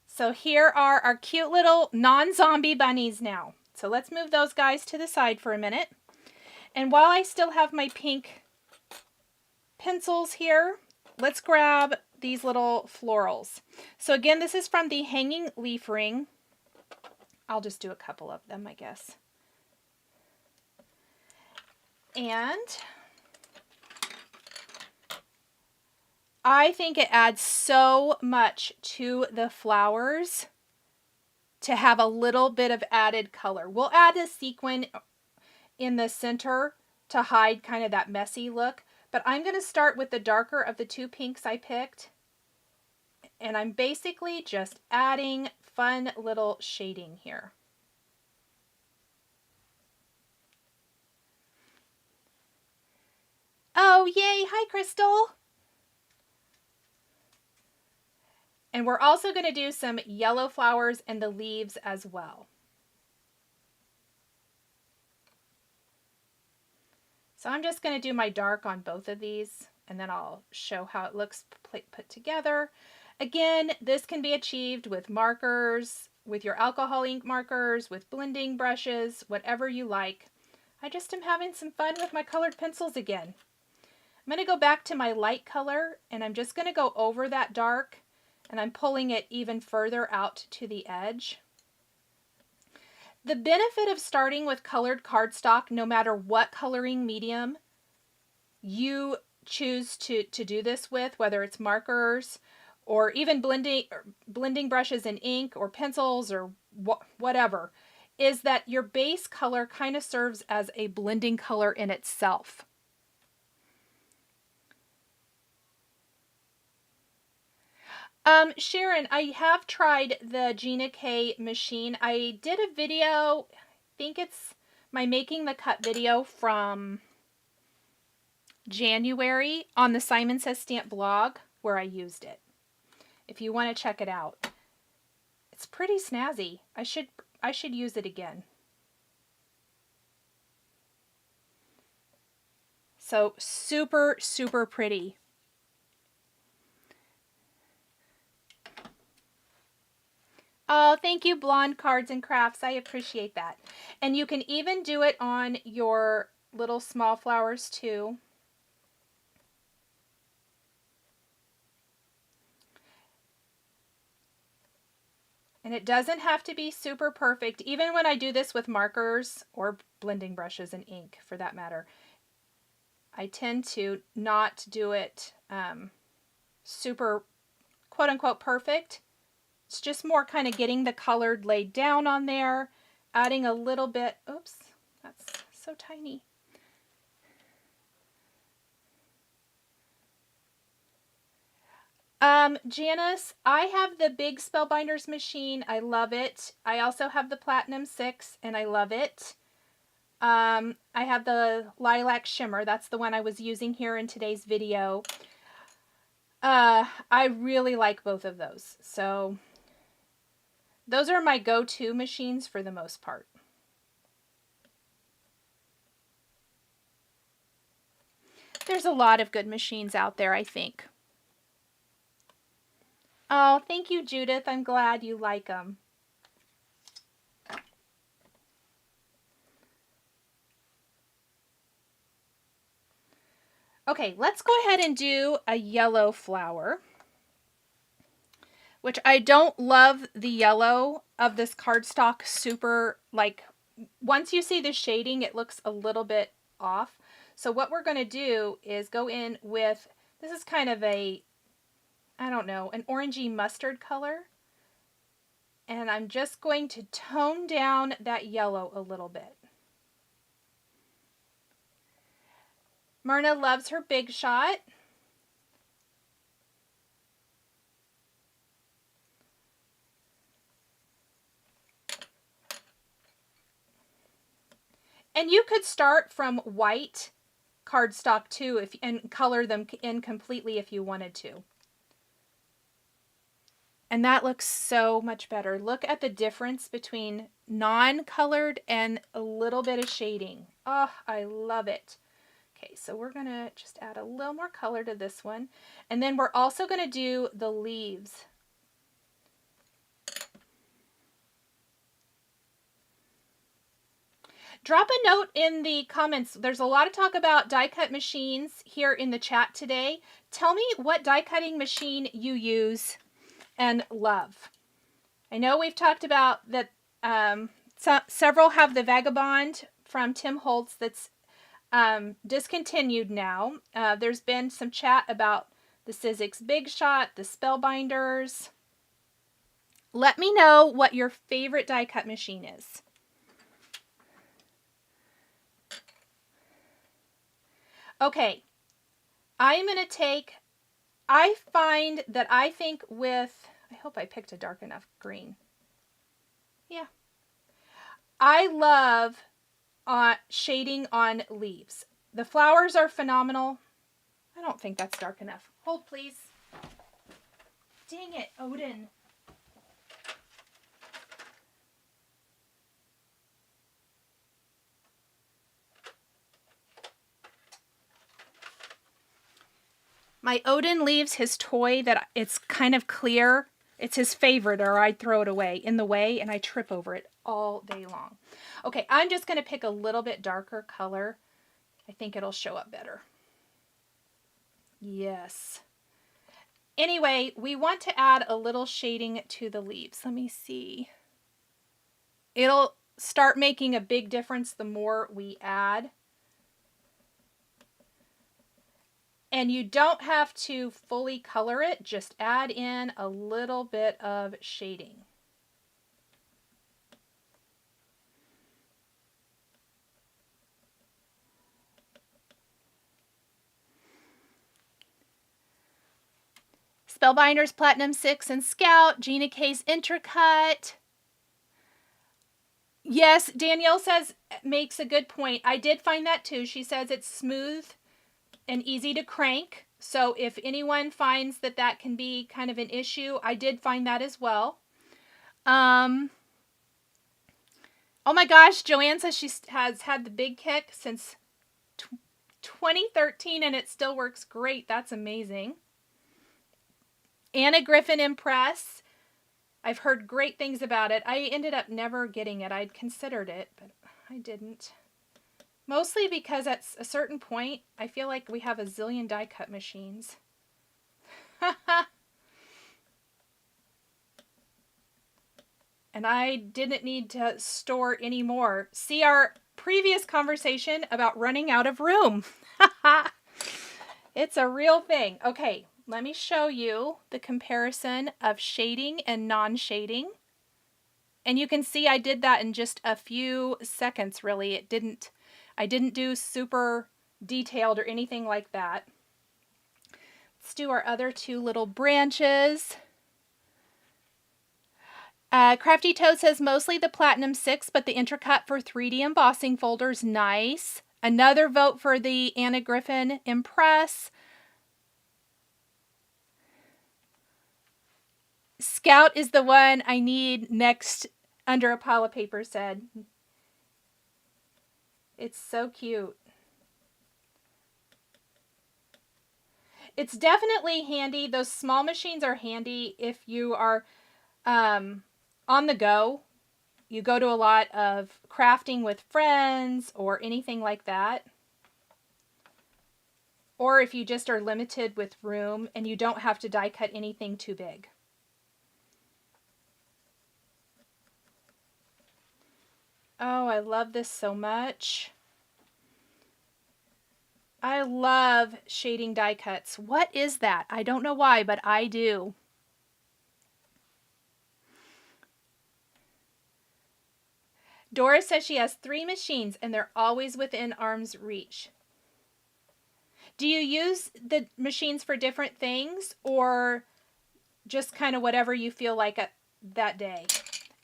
So here are our cute little non-zombie bunnies now. So let's move those guys to the side for a minute. And while I still have my pink pencils here, let's grab these little florals. So again, this is from the Hanging Leaf Ring. I'll just do a couple of them, I guess. And I think it adds so much to the flowers to have a little bit of added color. We'll add a sequin in the center to hide kind of that messy look, but I'm going to start with the darker of the two pinks I picked, and I'm basically just adding fun little shading here. Oh, yay! Hi, Crystal! And we're also going to do some yellow flowers in the leaves as well. So I'm just going to do my dark on both of these, and then I'll show how it looks put together. Again, this can be achieved with markers, with your alcohol ink markers, with blending brushes, whatever you like. I just am having some fun with my colored pencils again. I'm going to go back to my light color, and I'm just going to go over that dark, and I'm pulling it even further out to the edge. The benefit of starting with colored cardstock, no matter what coloring medium you choose to do this with, whether it's markers or even blending brushes and ink or pencils or whatever, is that your base color kind of serves as a blending color in itself. Sharon, I have tried the Gina K machine. I did a video, I think it's my Making the Cut video from January on the Simon Says Stamp blog where I used it. If you want to check it out. It's pretty snazzy. I should use it again. So super, super pretty. Oh, thank you, Blonde Cards and Crafts. I appreciate that. And you can even do it on your little small flowers too. And it doesn't have to be super perfect. Even when I do this with markers or blending brushes and ink for that matter, I tend to not do it super quote unquote perfect. It's just more kind of getting the color laid down on there, adding a little bit, oops, that's so tiny. Janice, I have the big Spellbinders machine. I love it. I also have the Platinum 6 and I love it. I have the Lilac Shimmer. That's the one I was using here in today's video. I really like both of those. So those are my go-to machines for the most part. There's a lot of good machines out there, I think. Oh, thank you, Judith. I'm glad you like them. Okay, let's go ahead and do a yellow flower, which I don't love the yellow of this cardstock super, like, once you see the shading, it looks a little bit off. So what we're going to do is go in with, this is kind of a, I don't know, an orangey mustard color. And I'm just going to tone down that yellow a little bit. Myrna loves her Big Shot. And you could start from white cardstock too, and color them in completely if you wanted to. And that looks so much better. Look at the difference between non-colored and a little bit of shading. Oh, I love it. Okay, so we're gonna just add a little more color to this one. And then we're also gonna do the leaves. Drop a note in the comments. There's a lot of talk about die cut machines here in the chat today. Tell me what die cutting machine you use and love. I know we've talked about that several have the Vagabond from Tim Holtz that's discontinued now. There's been some chat about the Sizzix Big Shot, the Spellbinders. Let me know what your favorite die cut machine is. Okay, I'm going to take, I find that I think with, I hope I picked a dark enough green. Yeah. I love shading on leaves. The flowers are phenomenal. I don't think that's dark enough. Hold, please. Dang it, Odin. My Odin leaves his toy that it's kind of clear. It's his favorite, or I'd throw it away in the way, and I trip over it all day long. Okay, I'm just going to pick a little bit darker color. I think it'll show up better. Yes. Anyway, we want to add a little shading to the leaves. Let me see. It'll start making a big difference the more we add. And you don't have to fully color it, just add in a little bit of shading. Spellbinders Platinum 6 and Scout, Gina K's Intricut. Yes, Danielle says, makes a good point. I did find that too. She says it's smooth and easy to crank. So if anyone finds that that can be kind of an issue, I did find that as well. Oh my gosh, Joanne says she has had the Big Kick since 2013 and it still works great. That's amazing. Anna Griffin Impress. I've heard great things about it. I ended up never getting it. I'd considered it, but I didn't. Mostly because at a certain point, I feel like we have a zillion die cut machines. And I didn't need to store any more. See our previous conversation about running out of room. It's a real thing. Okay, let me show you the comparison of shading and non-shading. And you can see I did that in just a few seconds, really. I didn't do super detailed or anything like that. Let's do our other two little branches. Crafty Toad says mostly the Platinum 6, but the Intricut for 3D embossing folders, nice. Another vote for the Anna Griffin Impress. Scout is the one I need next under a pile of paper, said. It's so cute. It's definitely handy. Those small machines are handy if you are on the go. You go to a lot of crafting with friends or anything like that. Or if you just are limited with room and you don't have to die cut anything too big. Oh, I love this so much. I love shading die cuts. What is that? I don't know why, but I do. Doris says she has 3 machines and they're always within arm's reach. Do you use the machines for different things or just kind of whatever you feel like at that day?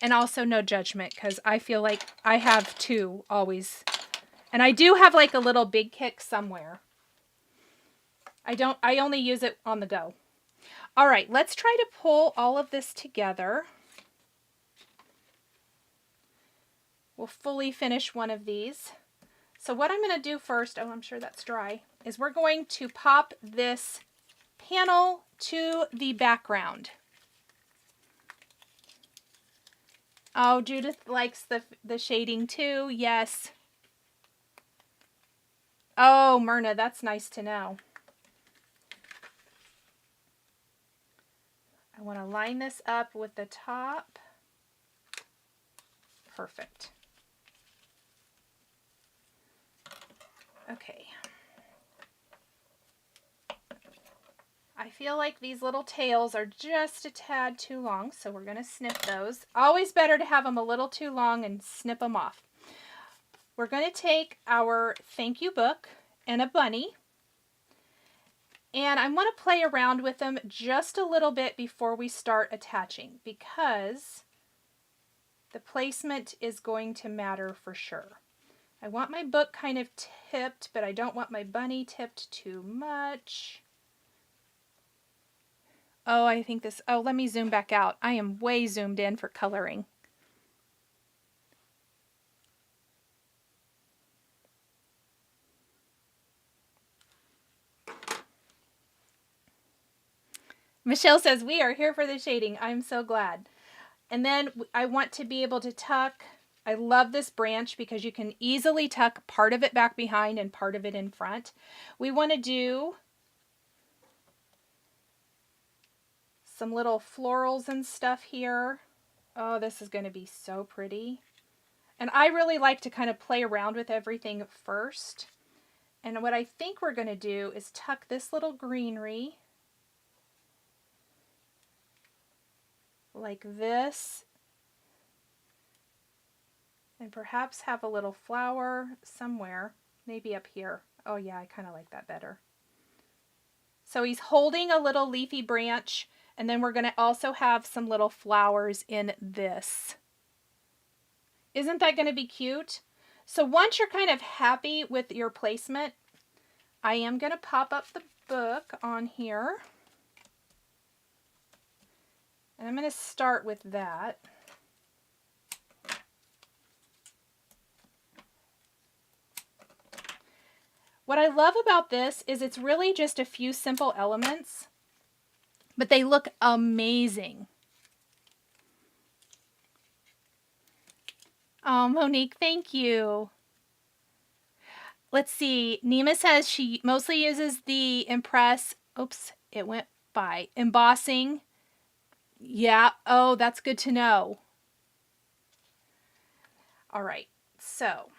And also no judgment, because I feel like I have 2 always. And I do have like a little Big Kick somewhere. I only use it on the go. All right, let's try to pull all of this together. We'll fully finish one of these. So what I'm going to do first, oh, I'm sure that's dry, is we're going to pop this panel to the background. Oh, Judith likes the shading too. Yes. Oh, Myrna, that's nice to know. I want to line this up with the top. Perfect. Okay. I feel like these little tails are just a tad too long, so we're going to snip those. Always better to have them a little too long and snip them off. We're going to take our thank you book and a bunny, and I want to play around with them just a little bit before we start attaching, because the placement is going to matter for sure. I want my book kind of tipped, but I don't want my bunny tipped too much. Oh, I think this, oh, let me zoom back out. I am way zoomed in for coloring. Michelle says, we are here for the shading. I'm so glad. And then I want to be able to tuck. I love this branch because you can easily tuck part of it back behind and part of it in front. We want to do some little florals and stuff here. Oh, this is going to be so pretty. And I really like to kind of play around with everything first. And what I think we're going to do is tuck this little greenery like this, and perhaps have a little flower somewhere, maybe up here. Oh yeah, I kind of like that better. So he's holding a little leafy branch, and then we're going to also have some little flowers in this. Isn't that going to be cute? So once you're kind of happy with your placement, I am going to pop up the book on here. And I'm going to start with that. What I love about this is it's really just a few simple elements, but they look amazing. Oh, Monique, thank you. Let's see. Nima says she mostly uses the Impress. Oops, it went by. Embossing. Yeah. Oh, that's good to know. All right. So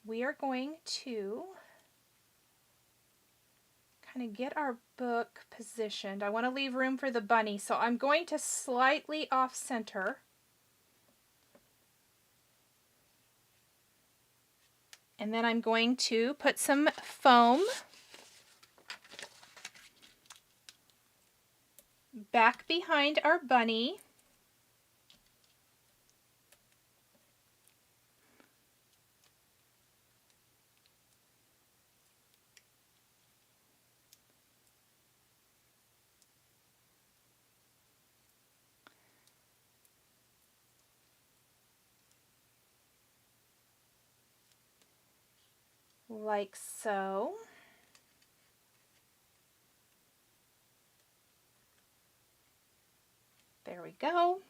we are going to kind of get our book positioned. I want to leave room for the bunny, so I'm going to slightly off center. And then I'm going to put some foam back behind our bunny. Like so. There we go.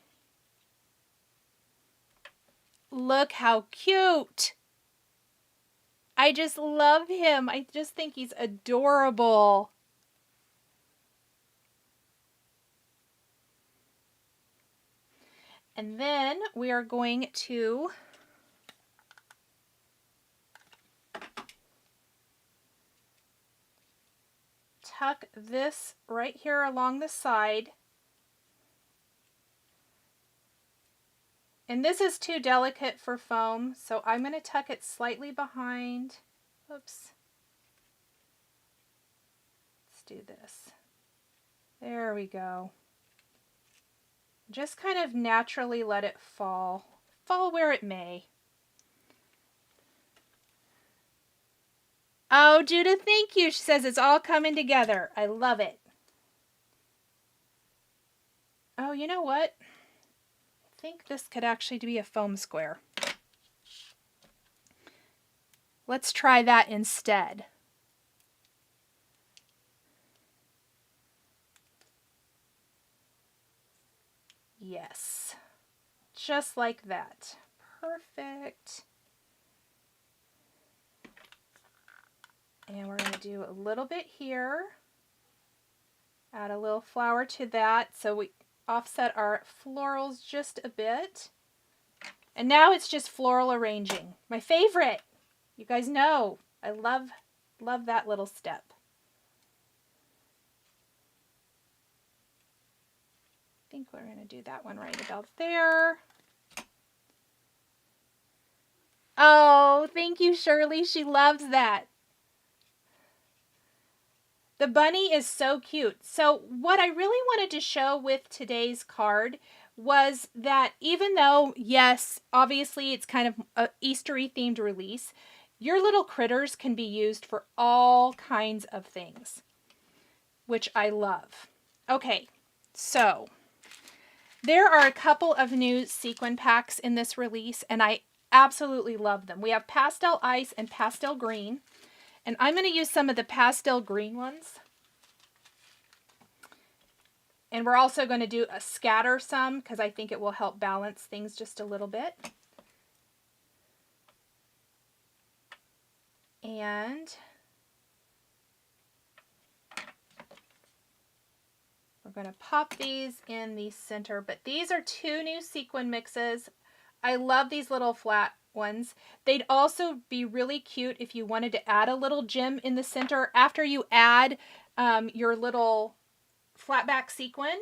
Look how cute. I just love him. I just think he's adorable. And then we are going to tuck this right here along the side. And this is too delicate for foam, so I'm going to tuck it slightly behind. Oops. Let's do this. There we go. Just kind of naturally let it fall. Fall where it may. Oh, Judith, thank you. She says it's all coming together. I love it. Oh, you know what? I think this could actually be a foam square. Let's try that instead. Yes, just like that. Perfect. And we're going to do a little bit here. Add a little flower to that so we offset our florals just a bit. And now it's just floral arranging. My favorite. You guys know I love that little step. I think we're going to do that one right about there. Oh, thank you, Shirley. She loves that. The bunny is so cute. So what I really wanted to show with today's card was that even though, yes, obviously it's kind of an Eastery themed release, your little critters can be used for all kinds of things, which I love. Okay, so there are a couple of new sequin packs in this release, and I absolutely love them. We have Pastel Ice and Pastel Green, and I'm going to use some of the Pastel Green ones. And we're also going to do a scatter some because I think it will help balance things just a little bit. And we're going to pop these in the center, but these are two new sequin mixes. I love these little flat ones. They'd also be really cute if you wanted to add a little gem in the center after you add your little flat back sequin.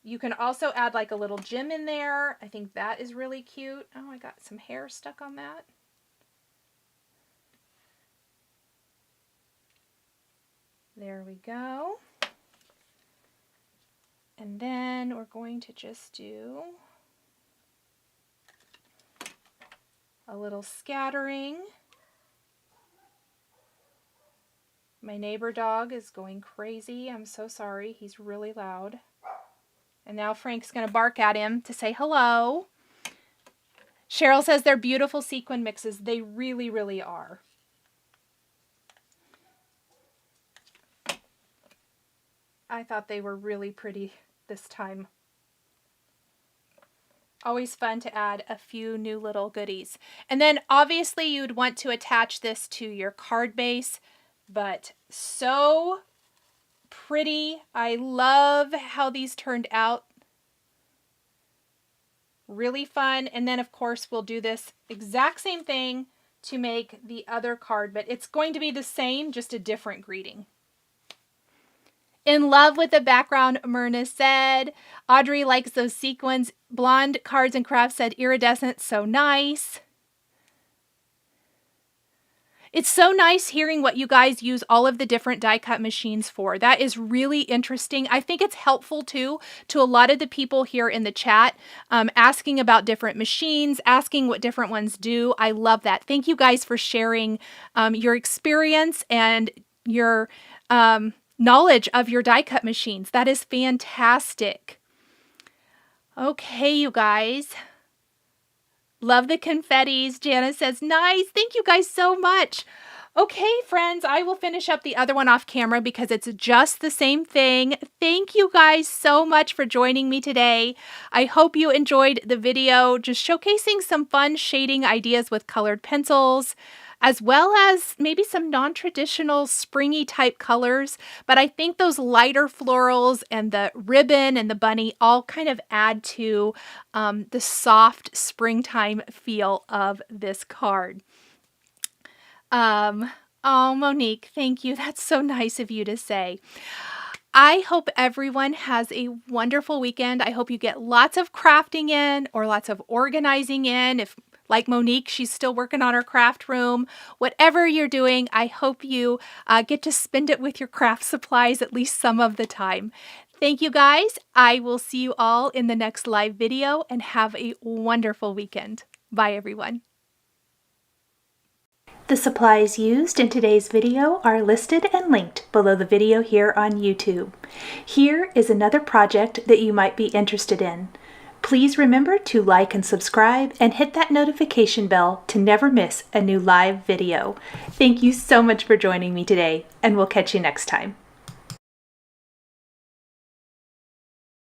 You can also add like a little gem in there. I think that is really cute. Oh, I got some hair stuck on that. There we go. And then we're going to just do a little scattering. My neighbor dog is going crazy. I'm so sorry. He's really loud. And now Frank's going to bark at him to say hello. Cheryl says they're beautiful sequin mixes. They really, really are. I thought they were really pretty this time. Always fun to add a few new little goodies. And then obviously you'd want to attach this to your card base, but so pretty. I love how these turned out. Really fun. And then of course we'll do this exact same thing to make the other card, but it's going to be the same, just a different greeting. In love with the background, Myrna said. Audrey likes those sequins. Blonde Cards and Crafts said iridescent, so nice. It's so nice hearing what you guys use all of the different die cut machines for. That is really interesting. I think it's helpful too to a lot of the people here in the chat asking about different machines, asking what different ones do. I love that. Thank you guys for sharing your experience and your knowledge of your die cut machines. That is fantastic. Okay, you guys. Love the confettis. Jana says, nice. Thank you guys so much. Okay, friends, I will finish up the other one off camera because it's just the same thing. Thank you guys so much for joining me today. I hope you enjoyed the video, just showcasing some fun shading ideas with colored pencils, as well as maybe some non-traditional springy type colors. But I think those lighter florals and the ribbon and the bunny all kind of add to the soft springtime feel of this card. Oh, Monique, thank you. That's so nice of you to say. I hope everyone has a wonderful weekend. I hope you get lots of crafting in or lots of organizing in. If like Monique, she's still working on her craft room. Whatever you're doing, I hope you get to spend it with your craft supplies at least some of the time. Thank you guys. I will see you all in the next live video and have a wonderful weekend. Bye everyone. The supplies used in today's video are listed and linked below the video here on YouTube. Here is another project that you might be interested in. Please remember to like and subscribe and hit that notification bell to never miss a new live video. Thank you so much for joining me today, and we'll catch you next time.